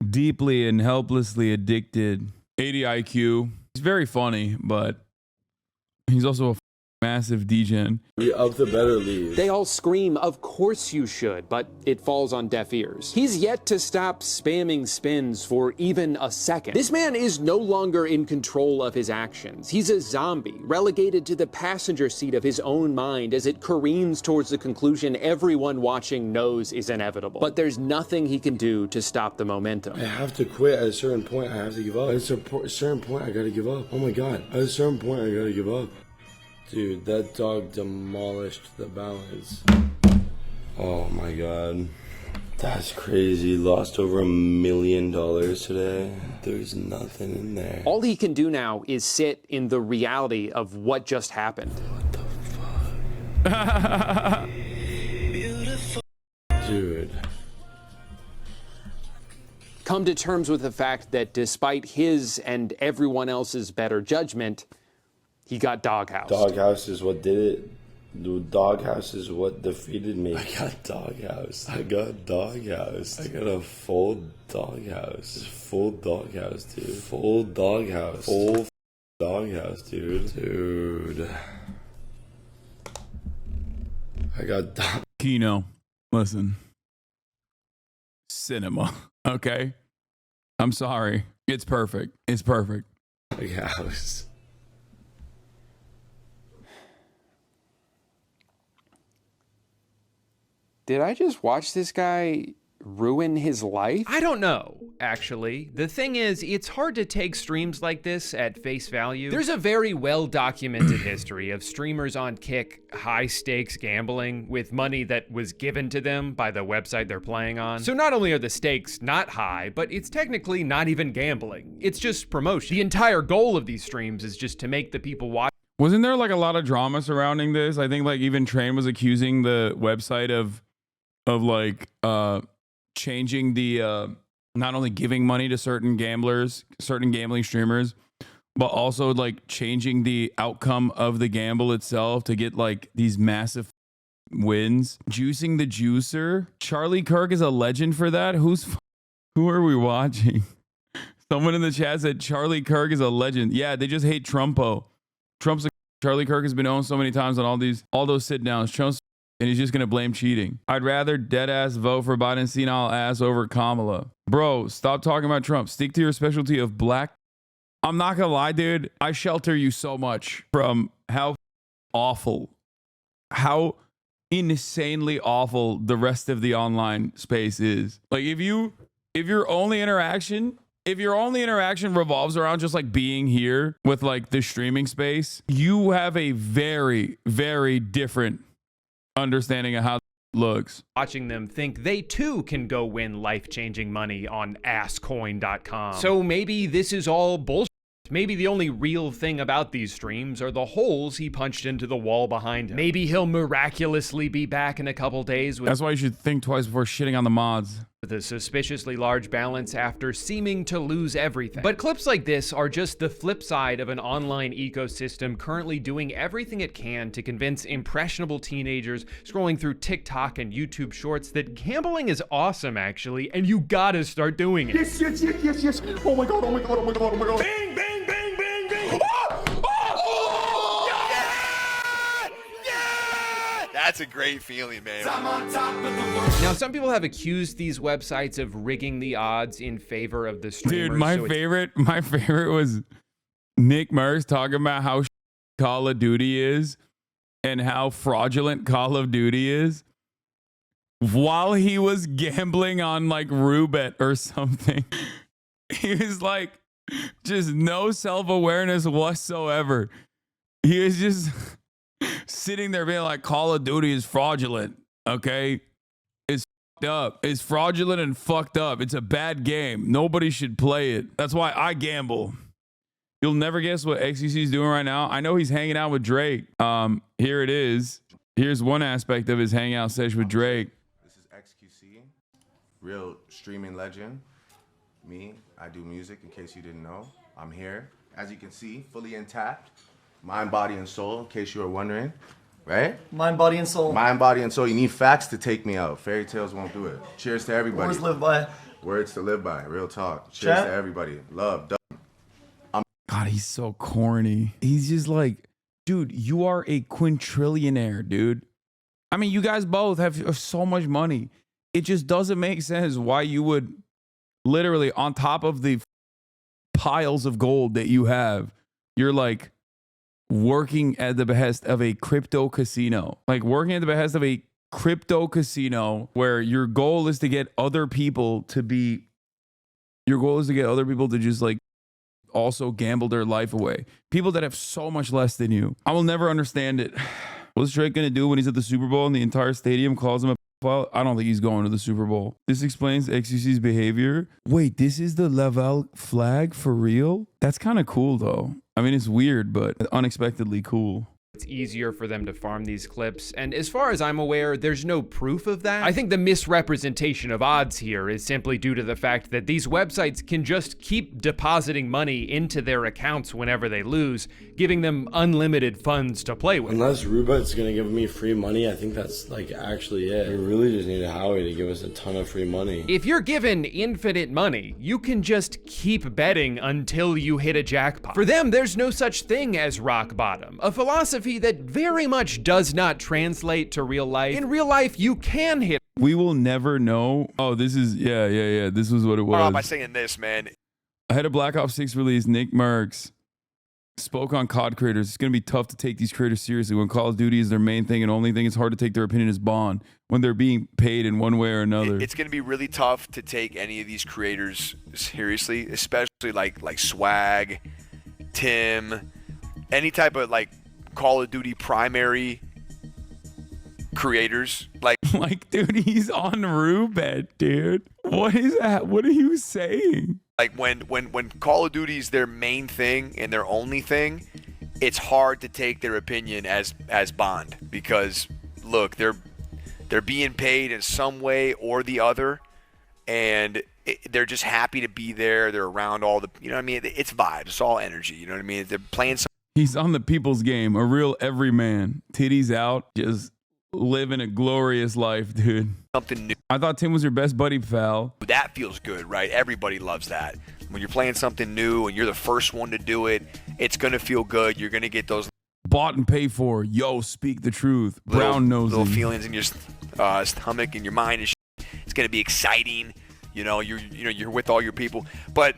deeply and helplessly addicted. 80 IQ. He's very funny, but he's also a massive degen. We up the better leave. They all scream, of course you should, but it falls on deaf ears. He's yet to stop spamming spins for even a second. This man is no longer in control of his actions. He's a zombie, relegated to the passenger seat of his own mind as it careens towards the conclusion everyone watching knows is inevitable. But there's nothing he can do to stop the momentum. I have to quit at a certain point. I have to give up. At a certain point, I gotta give up. Oh my God. At a certain point, I gotta give up. Dude, that dog demolished the balance. Oh my God. That's crazy. Lost over $1 million today. There's nothing in there. All he can do now is sit in the reality of what just happened. What the fuck? Dude. Come to terms with the fact that despite his and everyone else's better judgment, he got doghoused. Doghouse is what did it. Dude, doghouse is what defeated me. I got doghouse. I got a full doghouse. Full doghouse, dude. Full doghouse. Full doghouse, dude. Dude. I got Kino, listen. Cinema, okay? I'm sorry. It's perfect. It's perfect. Doghouse. Did I just watch this guy ruin his life? I don't know, actually. The thing is, it's hard to take streams like this at face value. There's a very well-documented history of streamers on Kick high-stakes gambling with money that was given to them by the website they're playing on. So not only are the stakes not high, but it's technically not even gambling. It's just promotion. The entire goal of these streams is just to make the people watch. Wasn't there like a lot of drama surrounding this? I think like even Train was accusing the website of like changing the not only giving money to certain gamblers, certain gambling streamers, but also like changing the outcome of the gamble itself to get like these massive wins. Juicing the juicer. Charlie Kirk is a legend for that. Who are we watching? Someone in the chat said Charlie Kirk is a legend. Yeah, they just hate Trumpo. Charlie Kirk has been owned so many times on all those sit downs. And he's just gonna blame cheating. I'd rather dead ass vote for Biden senile ass over Kamala. Bro, stop talking about Trump. Stick to your specialty of black. I'm not gonna lie, dude. I shelter you so much from how awful, how insanely awful the rest of the online space is. Like if your only interaction revolves around just like being here with like the streaming space, you have a very, very different understanding of how it looks. Watching them think they too can go win life-changing money on asscoin.com. So maybe this is all bullshit. Maybe the only real thing about these streams are the holes he punched into the wall behind him. Maybe he'll miraculously be back in a couple days with— That's why you should think twice before shitting on the mods. with a suspiciously large balance after seeming to lose everything. But clips like this are just the flip side of an online ecosystem currently doing everything it can to convince impressionable teenagers scrolling through TikTok and YouTube shorts that gambling is awesome actually, and you gotta start doing it. Yes, yes, yes, yes, yes. Oh my god, oh my god, oh my god, oh my god. Bang, bang, bang, bang, bang. That's a great feeling, man. Now, some people have accused these websites of rigging the odds in favor of the streamers. Dude, my favorite was Nick Merckx talking about how Call of Duty is and how fraudulent Call of Duty is while he was gambling on like Roulette or something. He was like, just no self-awareness whatsoever. He was just sitting there being like, Call of Duty is fraudulent, okay? It's fucked up. It's fraudulent and fucked up. It's a bad game. Nobody should play it. That's why I gamble. You'll never guess what XQC is doing right now. I know he's hanging out with Drake. Here it is. Here's one aspect of his hangout session with Drake. This is XQC, real streaming legend. Me, I do music, in case you didn't know. I'm here, as you can see, fully intact. Mind, body, and soul, in case you were wondering, right? Mind, body, and soul. Mind, body, and soul. You need facts to take me out. Fairy tales won't do it. Cheers to everybody. Words live by. Words to live by. Real talk. Cheers to everybody. Love. God, he's so corny. He's just like, dude, you are a quintrillionaire, dude. I mean, you guys both have so much money. It just doesn't make sense why you would literally, on top of the piles of gold that you have, you're like working at the behest of a crypto casino. Like working at the behest of a crypto casino where your goal is to get other people to just like also gamble their life away. People that have so much less than you. I will never understand it. What's Drake gonna do when he's at the Super Bowl and the entire stadium calls him a pedophile? I don't think he's going to the Super Bowl. This explains XQC's behavior. Wait, this is the Laval flag for real? That's kind of cool though. I mean, it's weird, but unexpectedly cool. It's easier for them to farm these clips, and as far as I'm aware, there's no proof of that. I think the misrepresentation of odds here is simply due to the fact that these websites can just keep depositing money into their accounts whenever they lose, giving them unlimited funds to play with. Unless Roulette's gonna give me free money, I think that's like actually it. We really just need Howie to give us a ton of free money. If you're given infinite money, you can just keep betting until you hit a jackpot. For them, there's no such thing as rock bottom, a philosophy that very much does not translate to real life. In real life, you can hit. We will never know. Oh, this is, yeah. This was what it was. Start off by saying this, man. Ahead of Black Ops 6 release, Nick Merckx spoke on COD creators. It's going to be tough to take these creators seriously when Call of Duty is their main thing and only thing it's hard to take their opinion as Bond when they're being paid in one way or another. It's going to be really tough to take any of these creators seriously, especially like Swag, Tim, any type of like Call of Duty primary creators. Like, dude, he's on Roulette, dude. What is that? What are you saying? Like when Call of Duty's their main thing and their only thing, it's hard to take their opinion as Bond because look, they're being paid in some way or the other, and they're just happy to be there. They're around all the, you know what I mean? It's vibes. It's all energy. You know what I mean? They're playing some. He's on the people's game, a real everyman. Titties out, just living a glorious life, dude. Something new. I thought Tim was your best buddy, pal. That feels good, right? Everybody loves that. When you're playing something new and you're the first one to do it, it's going to feel good. You're going to get those bought and paid for. Yo, speak the truth. Brown nosing. Little feelings in your stomach and your mind. And it's going to be exciting. You know, you're with all your people. But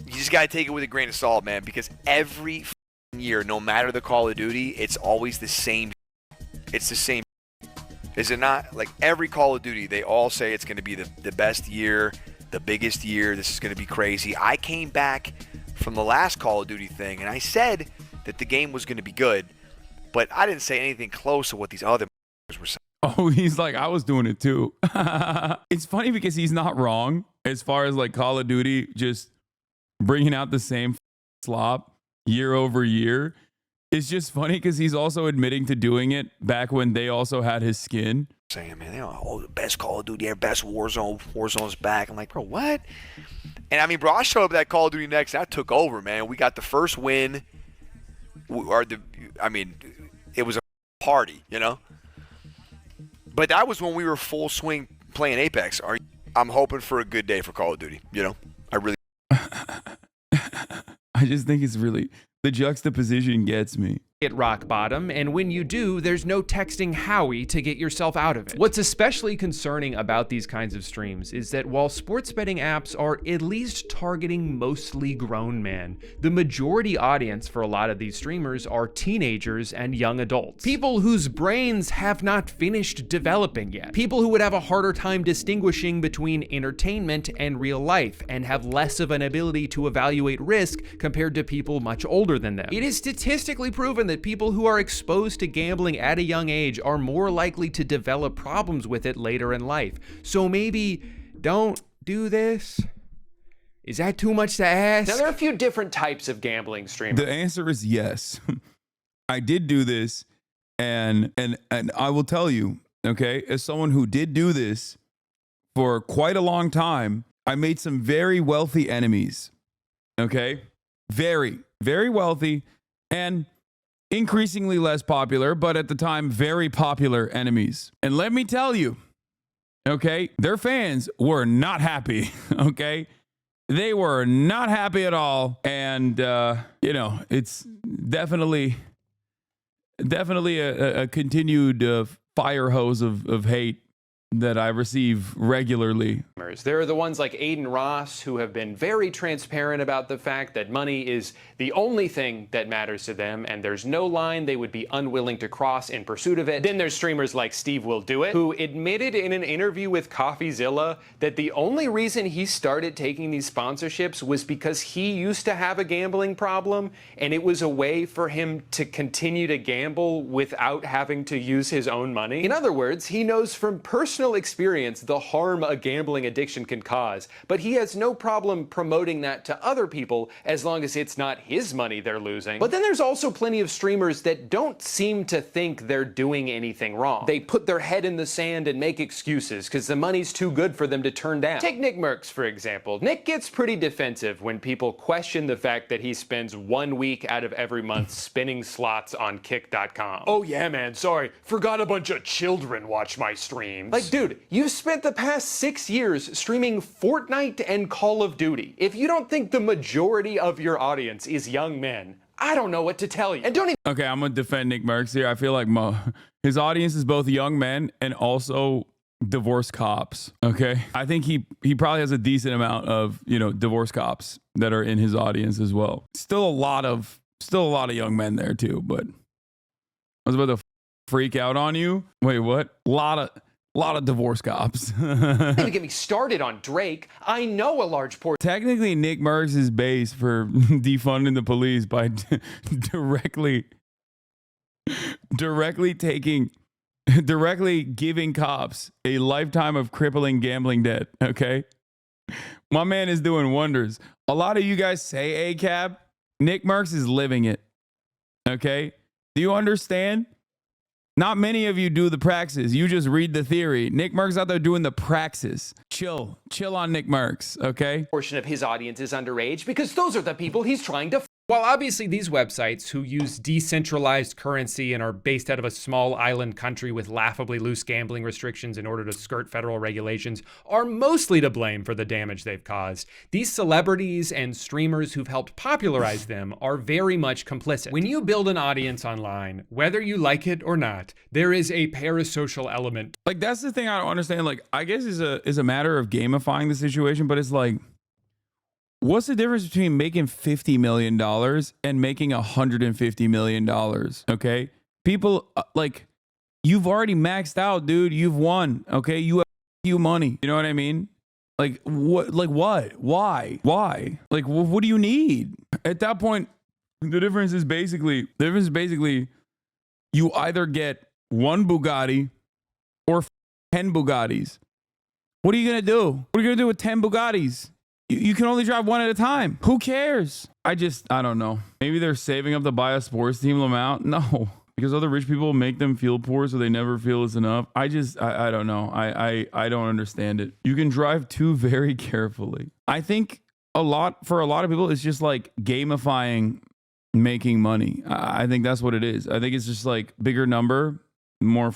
you just got to take it with a grain of salt, man, because every year, no matter the Call of Duty, it's always the same. It's the same. Is it not? Like every Call of Duty, they all say it's going to be the best year, the biggest year. This is going to be crazy. I came back from the last Call of Duty thing, and I said that the game was going to be good, but I didn't say anything close to what these other were saying. Oh, he's like, I was doing it too. It's funny because he's not wrong as far as like Call of Duty just bringing out the same slop year over year. It's just funny because he's also admitting to doing it back when they also had his skin. saying, man, they don't, oh, the best Call of Duty ever, best Warzone's back. I'm like, bro, what? And I mean, bro, I showed up at that Call of Duty next, and I took over, man. We got the first win. It was a party, you know? But that was when we were full swing playing Apex. I'm hoping for a good day for Call of Duty, you know? I really. I just think it's really, the juxtaposition gets me. Hit rock bottom, and when you do, there's no texting Howie to get yourself out of it. What's especially concerning about these kinds of streams is that while sports betting apps are at least targeting mostly grown men, the majority audience for a lot of these streamers are teenagers and young adults. People whose brains have not finished developing yet. People who would have a harder time distinguishing between entertainment and real life, and have less of an ability to evaluate risk compared to people much older than them. It is statistically proven that people who are exposed to gambling at a young age are more likely to develop problems with it later in life. So maybe don't do this? Is that too much to ask? Now, there are a few different types of gambling streamers. The answer is yes. I did do this, and I will tell you, okay, as someone who did do this for quite a long time, I made some very wealthy enemies, okay? Very, very wealthy, and increasingly less popular, but at the time, very popular enemies. And let me tell you, okay, their fans were not happy, okay? They were not happy at all. And, you know, it's definitely a continued fire hose of hate that I receive regularly. There are the ones like Aiden Ross who have been very transparent about the fact that money is the only thing that matters to them, and there's no line they would be unwilling to cross in pursuit of it. Then there's streamers like Steve Will Do It, who admitted in an interview with CoffeeZilla that the only reason he started taking these sponsorships was because he used to have a gambling problem, and it was a way for him to continue to gamble without having to use his own money. In other words, he knows from personal experience the harm a gambling addiction can cause, but he has no problem promoting that to other people as long as it's not his money they're losing. But then there's also plenty of streamers that don't seem to think they're doing anything wrong. They put their head in the sand and make excuses because the money's too good for them to turn down. Take Nick Merckx, for example. Nick gets pretty defensive when people question the fact that he spends 1 week out of every month spinning slots on kick.com. Oh yeah, man, sorry. Forgot a bunch of children watch my streams. Like, dude, you've spent the past 6 years streaming Fortnite and Call of Duty. If you don't think the majority of your audience is young men, I don't know what to tell you. And don't even— Okay, I'm gonna defend Nick Merckx here. I feel like his audience is both young men and also divorced cops. Okay, I think he probably has a decent amount of, you know, divorced cops that are in his audience as well. Still a lot of young men there too. But I was about to freak out on you. Wait, what? A lot of divorce cops. Don't even get me started on Drake. I know a large portion. Technically, Nick Merckx is base for defunding the police by directly giving cops a lifetime of crippling gambling debt. Okay, my man is doing wonders. A lot of you guys say ACAB. Nick Merckx is living it. Okay, do you understand? Not many of you do the praxis. You just read the theory. Nick Merckx out there doing the praxis. Chill on Nick Merckx, okay? Portion of his audience is underage because those are the people he's trying to. While obviously these websites, who use decentralized currency and are based out of a small island country with laughably loose gambling restrictions in order to skirt federal regulations, are mostly to blame for the damage they've caused, these celebrities and streamers who've helped popularize them are very much complicit. When you build an audience online, whether you like it or not, there is a parasocial element. Like, that's the thing I don't understand. Like, I guess is a matter of gamifying the situation, but it's like, what's the difference between making $50 million and making $150 million? Okay. People like, you've already maxed out, dude. You've won. Okay. You have money. You know what I mean? Like what? Like what? Why? Like, what do you need? At that point, the difference is basically you either get one Bugatti or 10 Bugattis. What are you going to do? What are you going to do with 10 Bugattis? You can only drive one at a time. Who cares? I don't know. Maybe they're saving up to buy a sports team amount. No, because other rich people make them feel poor so they never feel it's enough. I don't know. I don't understand it. You can drive too very carefully. I think for a lot of people, it's just like gamifying making money. I think that's what it is. I think it's just like bigger number, more,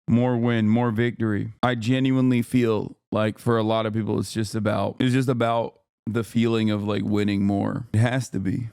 more win, more victory. I genuinely feel like for a lot of people, it's just about the feeling of like winning more. It has to be.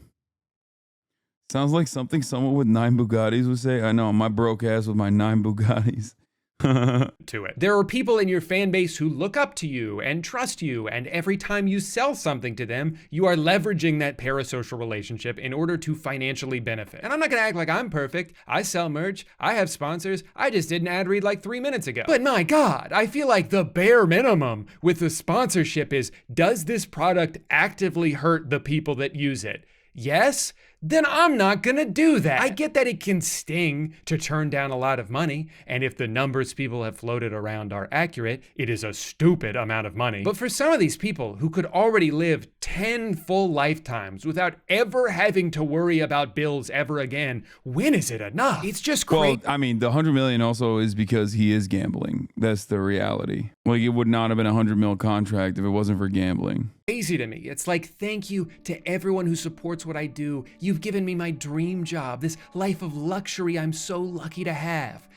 Sounds like something someone with 9 Bugattis would say. I know, my broke ass with my 9 Bugattis. To it. There are people in your fan base who look up to you and trust you, and every time you sell something to them, you are leveraging that parasocial relationship in order to financially benefit. And I'm not gonna act like I'm perfect. I sell merch, I have sponsors, I just did an ad read like 3 minutes ago. But my God, I feel like the bare minimum with the sponsorship is, does this product actively hurt the people that use it? Yes? Then I'm not gonna do that. I get that it can sting to turn down a lot of money, and if the numbers people have floated around are accurate, it is a stupid amount of money. But for some of these people who could already live 10 full lifetimes without ever having to worry about bills ever again, when is it enough? It's just crazy. Well, I mean, the 100 million also is because he is gambling. That's the reality. Like, it would not have been a 100 mil contract if it wasn't for gambling. Crazy to me. It's like, thank you to everyone who supports what I do. You've given me my dream job, this life of luxury I'm so lucky to have.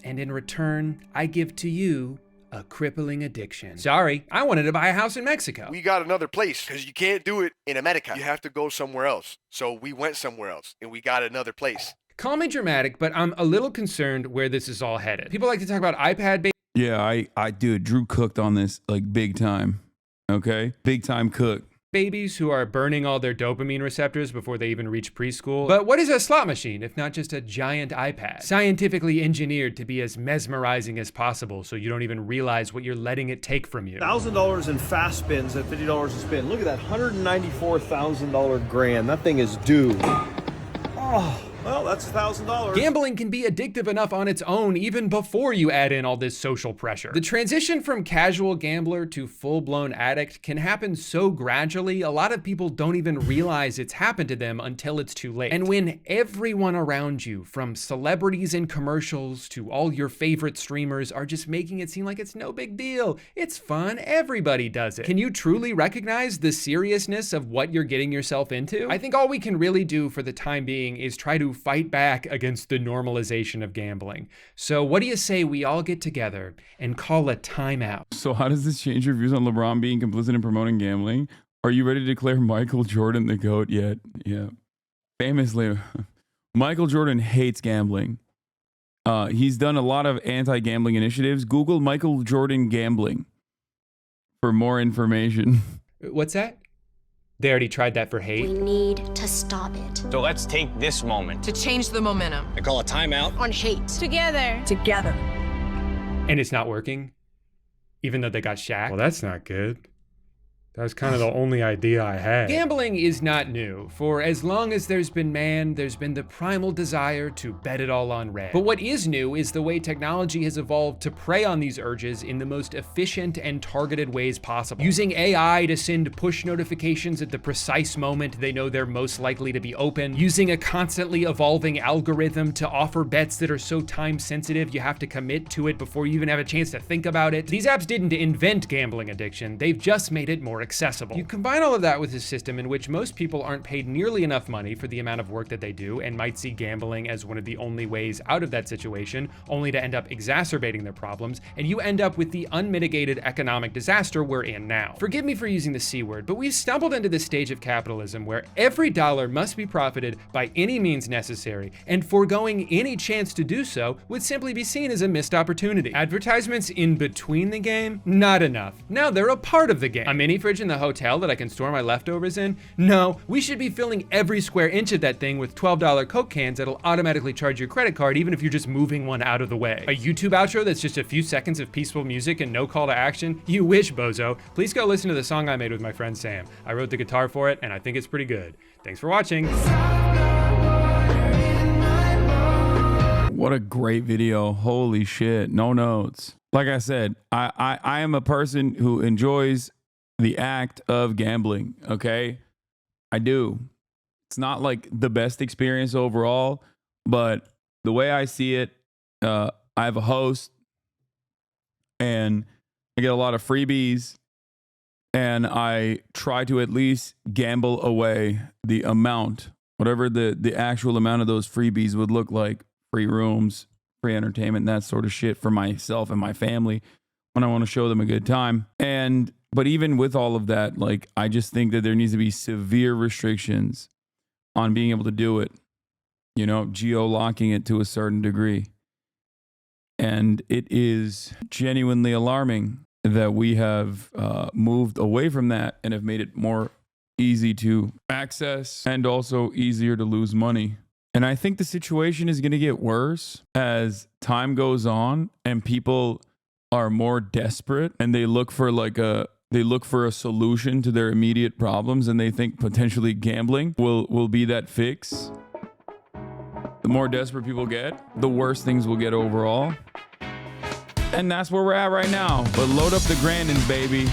And in return, I give to you a crippling addiction. Sorry, I wanted to buy a house in Mexico. We got another place because you can't do it in America. You have to go somewhere else. So we went somewhere else and we got another place. Call me dramatic, but I'm a little concerned where this is all headed. People like to talk about iPad Yeah, dude, Drew cooked on this like big time. Okay? Big time cook. babies who are burning all their dopamine receptors before they even reach preschool. But what is a slot machine if not just a giant iPad? Scientifically engineered to be as mesmerizing as possible so you don't even realize what you're letting it take from you. $1,000 in fast spins at $50 a spin. Look at that, $194,000 grand. That thing is due. Oh. Well, that's $1,000. Gambling can be addictive enough on its own even before you add in all this social pressure. The transition from casual gambler to full-blown addict can happen so gradually, a lot of people don't even realize it's happened to them until it's too late. And when everyone around you, from celebrities in commercials to all your favorite streamers, are just making it seem like it's no big deal, it's fun, everybody does it, can you truly recognize the seriousness of what you're getting yourself into? I think all we can really do for the time being is try to fight back against the normalization of gambling. So what do you say we all get together and call a timeout? So how does this change your views on LeBron being complicit in promoting gambling? Are you ready to declare Michael Jordan the GOAT yet? Yeah. Famously, Michael Jordan hates gambling. He's done a lot of anti-gambling initiatives. Google Michael Jordan gambling for more information. What's that? They already tried that for hate. We need to stop it. So let's take this moment to change the momentum and call a timeout on hate. Together. Together. And it's not working, even though they got Shaq. Well, that's not good. That was kind of the only idea I had. Gambling is not new. For as long as there's been man, there's been the primal desire to bet it all on red. But what is new is the way technology has evolved to prey on these urges in the most efficient and targeted ways possible. Using AI to send push notifications at the precise moment they know they're most likely to be open. Using a constantly evolving algorithm to offer bets that are so time sensitive you have to commit to it before you even have a chance to think about it. These apps didn't invent gambling addiction, they've just made it more accessible. You combine all of that with a system in which most people aren't paid nearly enough money for the amount of work that they do and might see gambling as one of the only ways out of that situation, only to end up exacerbating their problems, and you end up with the unmitigated economic disaster we're in now. Forgive me for using the C word, but we've stumbled into this stage of capitalism where every dollar must be profited by any means necessary, and foregoing any chance to do so would simply be seen as a missed opportunity. Advertisements in between the game? Not enough. Now they're a part of the game. A mini fridge in the hotel that I can store my leftovers in? No, we should be filling every square inch of that thing with $12 Coke cans that'll automatically charge your credit card even if you're just moving one out of the way. A YouTube outro that's just a few seconds of peaceful music and no call to action? You wish, bozo. Please go listen to the song I made with my friend Sam. I wrote the guitar for it and I think it's pretty good. Thanks for watching. What a great video. Holy shit. No notes. Like I said, I am a person who enjoys the act of gambling, okay? I do. It's not like the best experience overall, But the way I see it, I have a host and I get a lot of freebies, and I try to at least gamble away the amount, whatever the actual amount of those freebies would look like, free rooms, free entertainment, that sort of shit for myself and my family when I want to show them a good time. But even with all of that, like, I just think that there needs to be severe restrictions on being able to do it, you know, geo-locking it to a certain degree. And it is genuinely alarming that we have moved away from that and have made it more easy to access and also easier to lose money. And I think the situation is going to get worse as time goes on and people are more desperate and they look for a solution to their immediate problems, and they think potentially gambling will be that fix. The more desperate people get, the worse things will get overall. And that's where we're at right now. But load up the Grandins, baby.